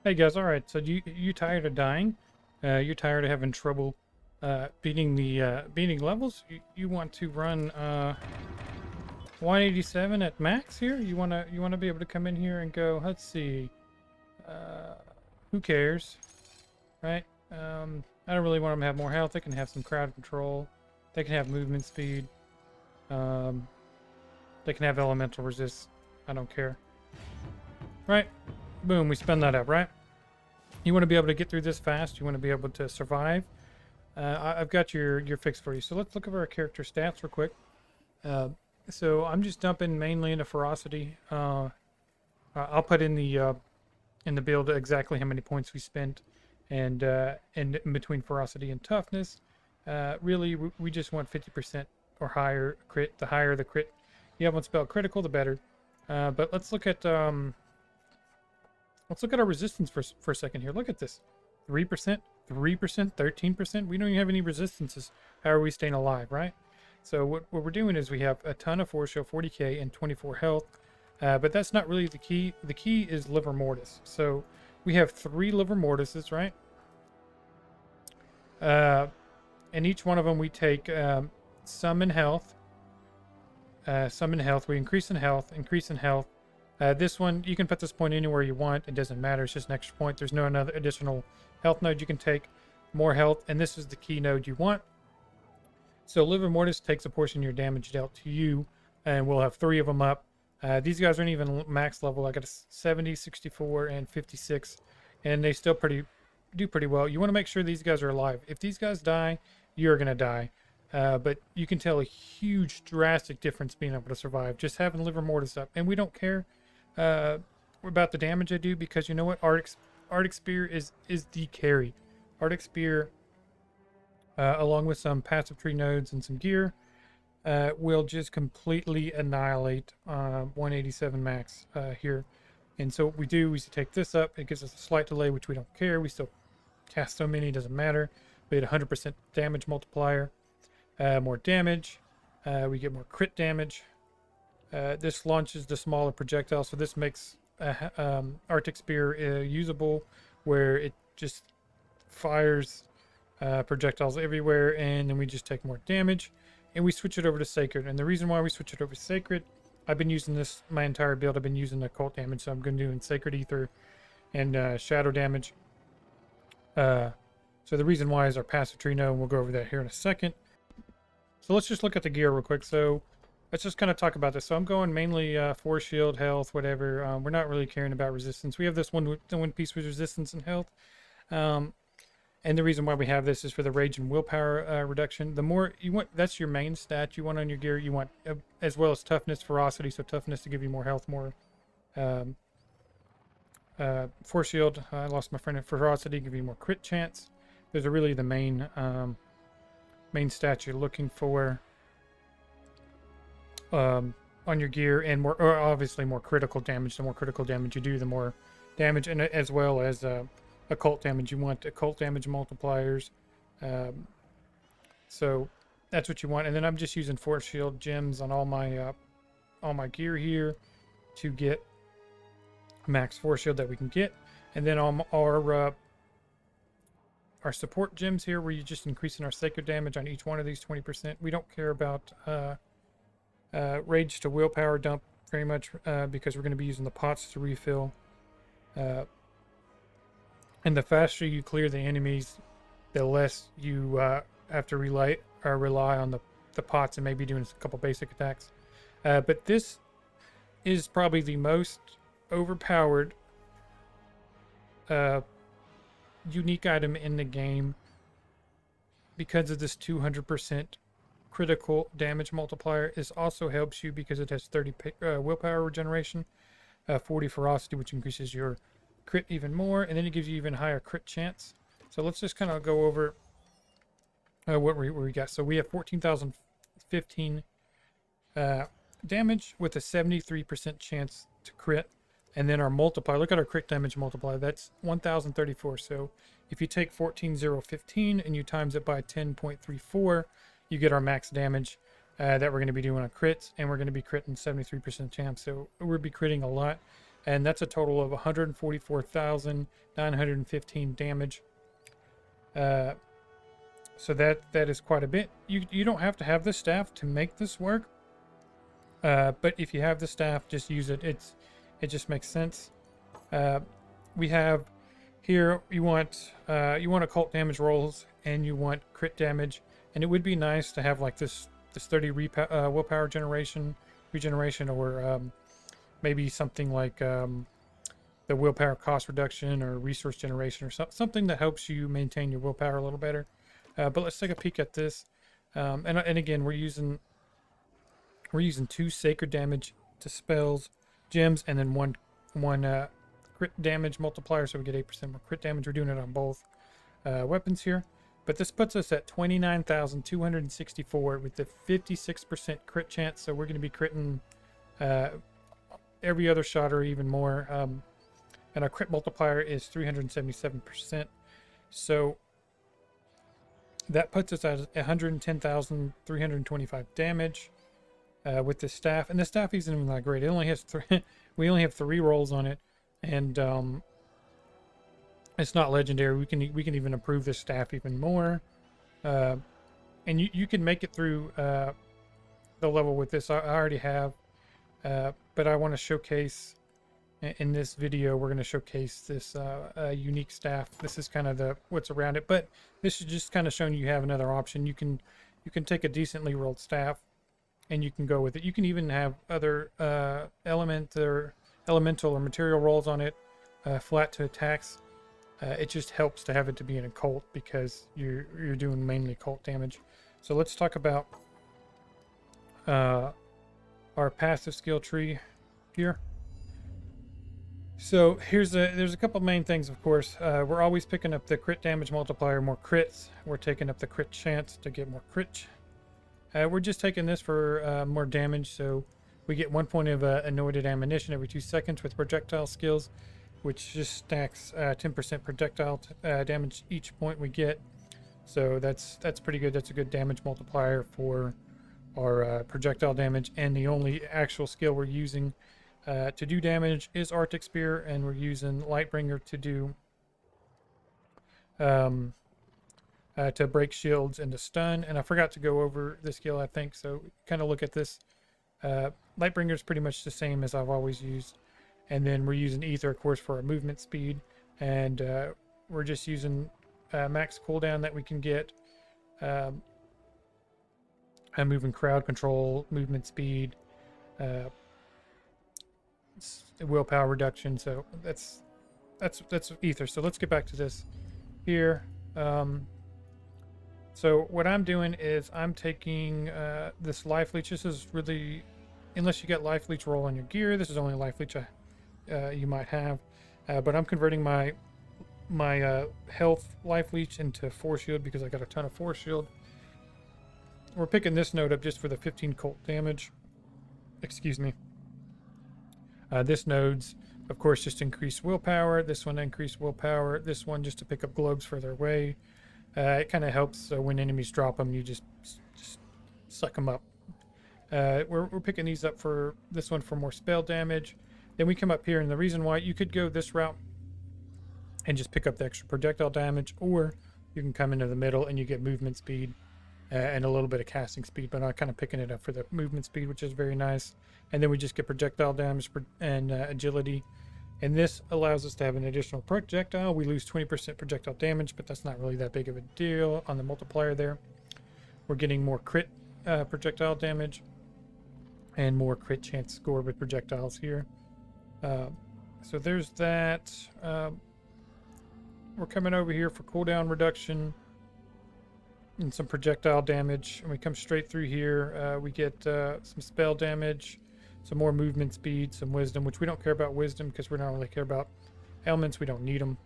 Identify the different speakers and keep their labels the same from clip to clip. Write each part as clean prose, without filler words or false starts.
Speaker 1: Hey guys, all right. So you tired of dying? You're tired of having trouble beating levels? You want to run 187 at max here? You wanna be able to come in here and go? Let's see. Uh, who cares, right? I don't really want them to have more health. They can have some crowd control. They can have movement speed. Um, they can have elemental resist. I don't care. Right? Boom. We spin that up, right? You want to be able to get through this fast. You want to be able to survive. I've got your fix for you. So let's look at our character stats real quick. So I'm just dumping mainly into ferocity. I'll put in the build exactly how many points we spent, and in between ferocity and toughness. Really, we just want 50% or higher crit. The higher the crit you have on spell critical, the better. But let's look at our resistance for a second here. Look at this. 3%, 3%, 13%. We don't even have any resistances. How are we staying alive, right? So what we're doing is we have a ton of force shield, 40k, and 24 health. But that's not really the key. The key is liver mortis. So we have 3 liver mortises, right? And each one of them we take some in health. Some in health. We increase in health, increase in health. This one, you can put this point anywhere you want. It doesn't matter. It's just an extra point. There's no another additional health node you can take. More health, and this is the key node you want. So Liver Mortis takes a portion of your damage dealt to you, and we'll have 3 of them up. These guys aren't even max level. I got a 70, 64, and 56, and they still do pretty well. You want to make sure these guys are alive. If these guys die, you're going to die. But you can tell a huge, drastic difference being able to survive. Just having Liver Mortis up. And we don't care about the damage I do, because you know what? Arctic Spear is the carry. Arctic Spear, along with some passive tree nodes and some gear, will just completely annihilate 187 max here. And so what we do is take this up. It gives us a slight delay, which we don't care. We still cast so many, doesn't matter. We get 100% damage multiplier. More damage. We get more crit damage. This launches the smaller projectile, so this makes Arctic Spear usable, where it just fires projectiles everywhere, and then we just take more damage. And we switch it over to Sacred. And the reason why we switch it over to Sacred, I've been using this my entire build. I've been using Occult damage, so I'm going to do in Sacred Ether and Shadow damage. So the reason why is our passive tree node, and we'll go over that here in a second. So let's just look at the gear real quick. So let's just kind of talk about this. So I'm going mainly force shield, health, whatever. We're not really caring about resistance. We have this one piece with resistance and health. And the reason why we have this is for the rage and willpower reduction. The more you want, that's your main stat you want on your gear. You want, as well as toughness, ferocity. So toughness to give you more health, more force shield. I lost my friend at ferocity, give you more crit chance. Those are really the main stats you're looking for on your gear, and more, or obviously more critical damage. The more critical damage you do, the more damage, and as well as occult damage. You want occult damage multipliers. So that's what you want. And then I'm just using force shield gems on all my gear here to get max force shield that we can get. And then on our support gems here, where you're just increasing our sacred damage on each one of these 20%. We don't care about rage to willpower dump very much, because we're going to be using the pots to refill. And the faster you clear the enemies, the less you have to rely on the pots and maybe doing a couple basic attacks. But this is probably the most overpowered unique item in the game, because of this 200% critical damage multiplier. This also helps you because it has 30 willpower regeneration, 40 ferocity, which increases your crit even more, and then it gives you even higher crit chance. So let's just kind of go over what we got. So we have 14,015 damage with a 73% chance to crit. And then our multiplier, look at our crit damage multiplier, that's 1,034. So if you take 14,015 and you times it by 10.34, you get our max damage that we're going to be doing on crits, and we're going to be critting 73% chance. So we'll be critting a lot. and that's a total of 144,915 damage. So that is quite a bit. You don't have to have the staff to make this work, but if you have the staff, just use it. It just makes sense. We have here, you want occult damage rolls, and you want crit damage, and it would be nice to have like this 30 willpower regeneration, or maybe something like the willpower cost reduction or resource generation, or something that helps you maintain your willpower a little better. But let's take a peek at this. And again, we're using 2 sacred damage to spells, gems, and then one crit damage multiplier, so we get 8% more crit damage. We're doing it on both weapons here. But this puts us at 29,264 with the 56% crit chance. So we're going to be critting every other shot or even more. And our crit multiplier is 377%. So that puts us at 110,325 damage with the staff. And the staff isn't even that great. It only has 3. We only have 3 rolls on it, and it's not legendary. We can even improve the staff even more, and you can make it through the level with this. I already have, but I want to showcase in this video. We're going to showcase this unique staff. This is kind of what's around it, but this is just kind of showing you have another option. You can take a decently rolled staff, and you can go with it. You can even have other elemental or material rolls on it, flat to attacks. It just helps to have it to be an occult because you're doing mainly occult damage. So let's talk about our passive skill tree here. So there's a couple main things, of course. We're always picking up the crit damage multiplier, more crits. We're taking up the crit chance to get more crit. We're just taking this for more damage, so we get 1 point of anointed ammunition every 2 seconds with projectile skills, which just stacks 10% projectile damage each point we get. So that's pretty good. That's a good damage multiplier for our projectile damage. And the only actual skill we're using to do damage is Arctic Spear, and we're using Lightbringer to do to break shields and to stun. And I forgot to go over the skill, I think, so kind of look at this. Lightbringer is pretty much the same as I've always used. And then we're using Ether, of course, for our movement speed. And we're just using max cooldown that we can get. Moving crowd control, movement speed, willpower reduction. So that's Ether. So let's get back to this here. So what I'm doing is I'm taking this life leech. This is really, unless you get life leech roll on your gear, this is only a life leech you might have. But I'm converting my health life leech into force shield because I got a ton of force shield. We're picking this node up just for the 15 cult damage. Excuse me. This node's, of course, just increase willpower. This one increase willpower. This one just to pick up globes further away. It kind of helps so when enemies drop them, you just suck them up. We're picking these up for this one for more spell damage. Then we come up here, and the reason why you could go this route and just pick up the extra projectile damage, or you can come into the middle and you get movement speed and a little bit of casting speed, but I'm kind of picking it up for the movement speed, which is very nice. And then we just get projectile damage and agility. And this allows us to have an additional projectile. We lose 20% projectile damage, but that's not really that big of a deal on the multiplier there. We're getting more crit projectile damage and more crit chance score with projectiles here. So there's that. We're coming over here for cooldown reduction and some projectile damage. And we come straight through here. We get some spell damage, some more movement speed, some wisdom, which we don't care about wisdom because we don't really care about elements. We don't need them.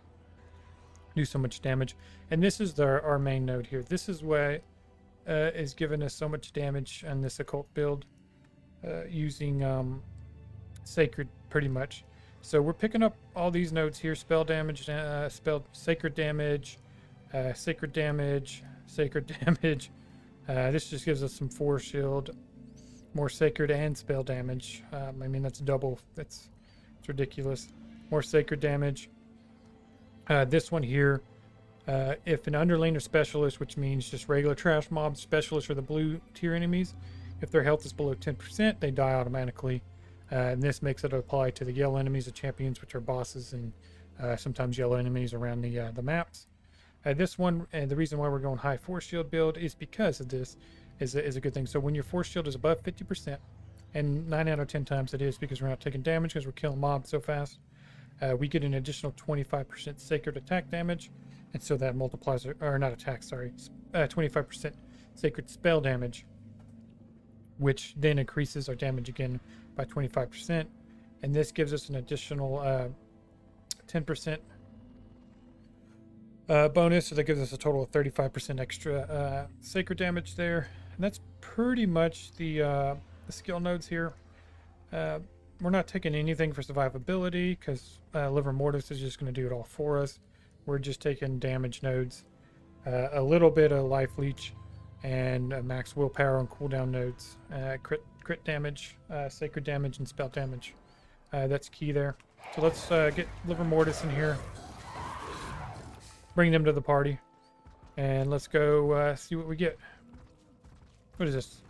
Speaker 1: Do so much damage. And this is our main node here. This is what is giving us so much damage on this occult build using sacred pretty much. So we're picking up all these nodes here: spell damage, sacred damage, sacred damage, sacred damage. This just gives us some force shield, more sacred and spell damage. I mean, that's double. That's It's ridiculous. More sacred damage. This one here, if an underling or specialist, which means just regular trash mobs, specialists are the blue tier enemies, if their health is below 10%, they die automatically. And this makes it apply to the yellow enemies, the champions, which are bosses, and sometimes yellow enemies around the maps. This one, and the reason why we're going high force shield build is because of this is a good thing. So when your force shield is above 50%, and 9 out of 10 times it is because we're not taking damage because we're killing mobs so fast, we get an additional 25% sacred attack damage, and so that multiplies, or not attack, sorry, 25% sacred spell damage, which then increases our damage again by 25%, and this gives us an additional 10% bonus, so that gives us a total of 35% extra sacred damage there, and that's pretty much the skill nodes here. We're not taking anything for survivability because Liver Mortis is just going to do it all for us. We're just taking damage nodes, a little bit of life leech, and max willpower on cooldown nodes, crit damage, sacred damage, and spell damage. That's key there. So let's get Liver Mortis in here, bring them to the party, and let's go see what we get. What is this?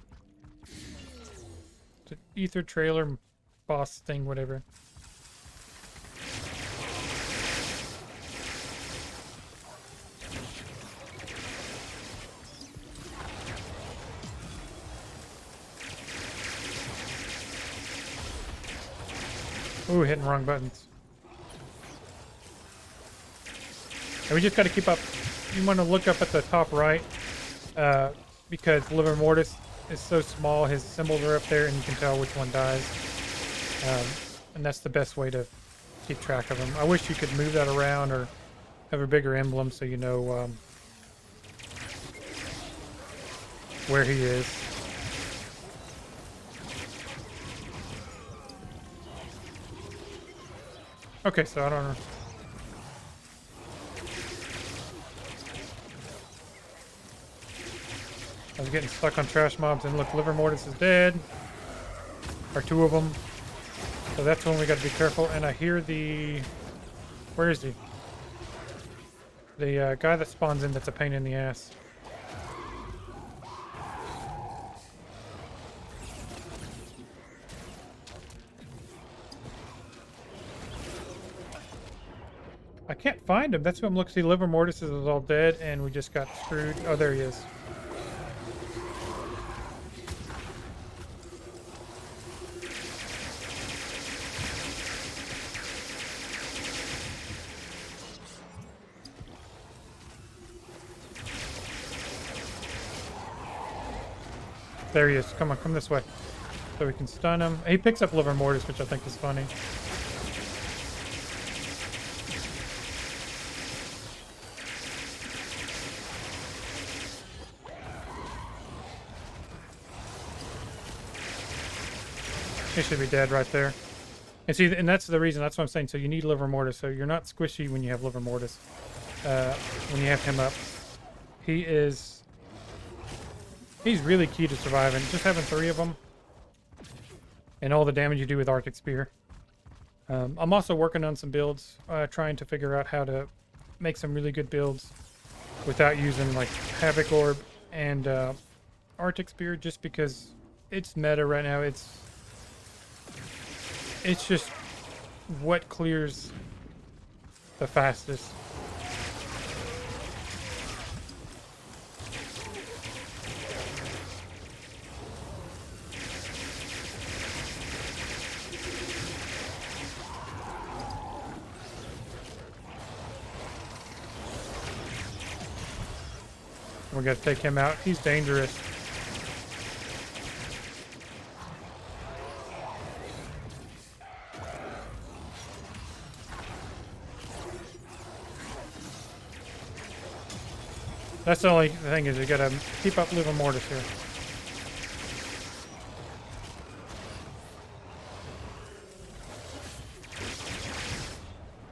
Speaker 1: It's an ether trailer boss thing, whatever. Ooh, hitting wrong buttons. And we just got to keep up. You want to look up at the top right because Liver Mortis is so small. His symbols are up there, and you can tell which one dies. And that's the best way to keep track of them. I wish you could move that around or have a bigger emblem so you know where he is. Okay, so I don't know. I was getting stuck on trash mobs, and look, Liver Mortis is dead. Or two of them. So that's when we got to be careful. And I hear the... Where is he? The guy that spawns in that's a pain in the ass. I can't find him. That's what I'm looking. See, Liver Mortis is all dead, and we just got screwed. Oh, there he is. There he is. Come on, come this way. So we can stun him. He picks up Liver Mortis, which I think is funny. He should be dead right there. And see, and that's the reason, that's what I'm saying. So you need Liver Mortis. So you're not squishy when you have Liver Mortis. When you have him up. He's really key to surviving. Just having 3 of them. And all the damage you do with Arctic Spear. I'm also working on some builds. Trying to figure out how to make some really good builds. Without using like Havoc Orb and Arctic Spear. Just because it's meta right now. It's just what clears the fastest. We gotta take him out. He's dangerous. That's the only thing is you gotta keep up Liver Mortis here.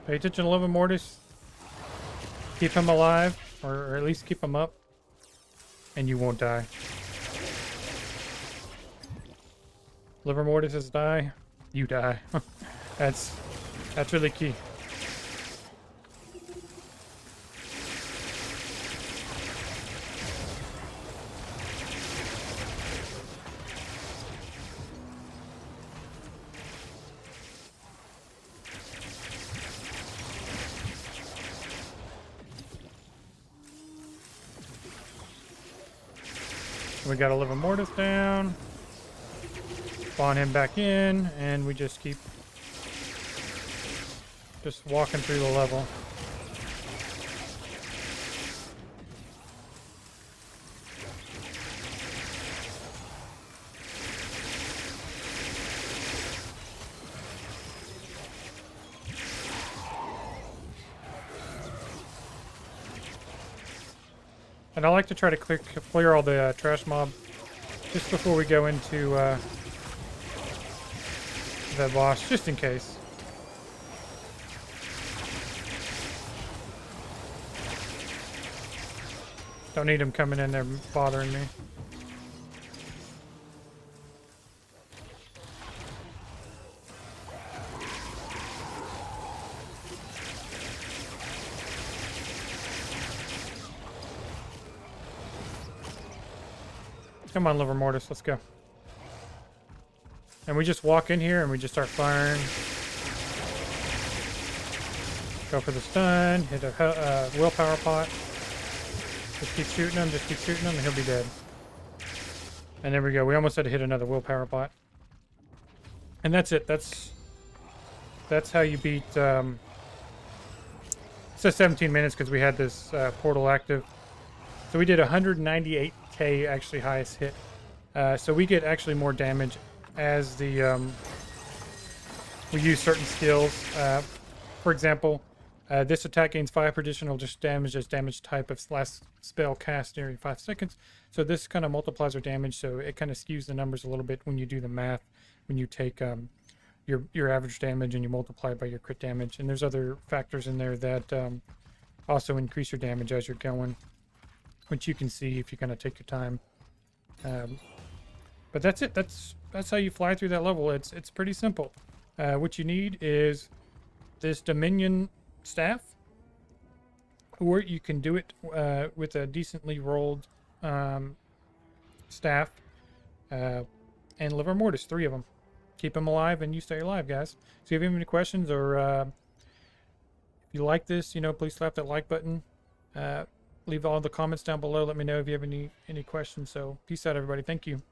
Speaker 1: Pay attention to Liver Mortis. Keep him alive, or at least keep him up, and you won't die. Liver Mortis die, you die. That's That's really key. We got a liver Mortis down. Spawn him back in, and we just keep walking through the level. And I like to try to clear all the trash mob just before we go into the boss, just in case. Don't need them coming in there bothering me. Come on, liver Mortis, let's go. And we just walk in here and we just start firing. Go for the stun, hit a willpower pot. Just keep shooting him, and he'll be dead. And there we go. We almost had to hit another willpower pot. And that's it. That's how you beat... it says 17 minutes because we had this portal active. So we did 198k actually highest hit. So we get actually more damage as the we use certain skills. For example, this attack gains 5 additional just damage as damage type of last spell cast during 5 seconds. So this kind of multiplies our damage, so it kind of skews the numbers a little bit when you do the math, when you take your average damage and you multiply it by your crit damage. And there's other factors in there that also increase your damage as you're going, which you can see if you kind of take your time. But that's it. That's how you fly through that level. It's pretty simple. What you need is this Dominion staff, or you can do it with a decently rolled staff and liver Mortis, 3 of them. Keep them alive and you stay alive, guys. So if you have any questions or if you like this, please slap that like button. Leave all the comments down below. Let me know if you have any questions. So peace out, everybody. Thank you.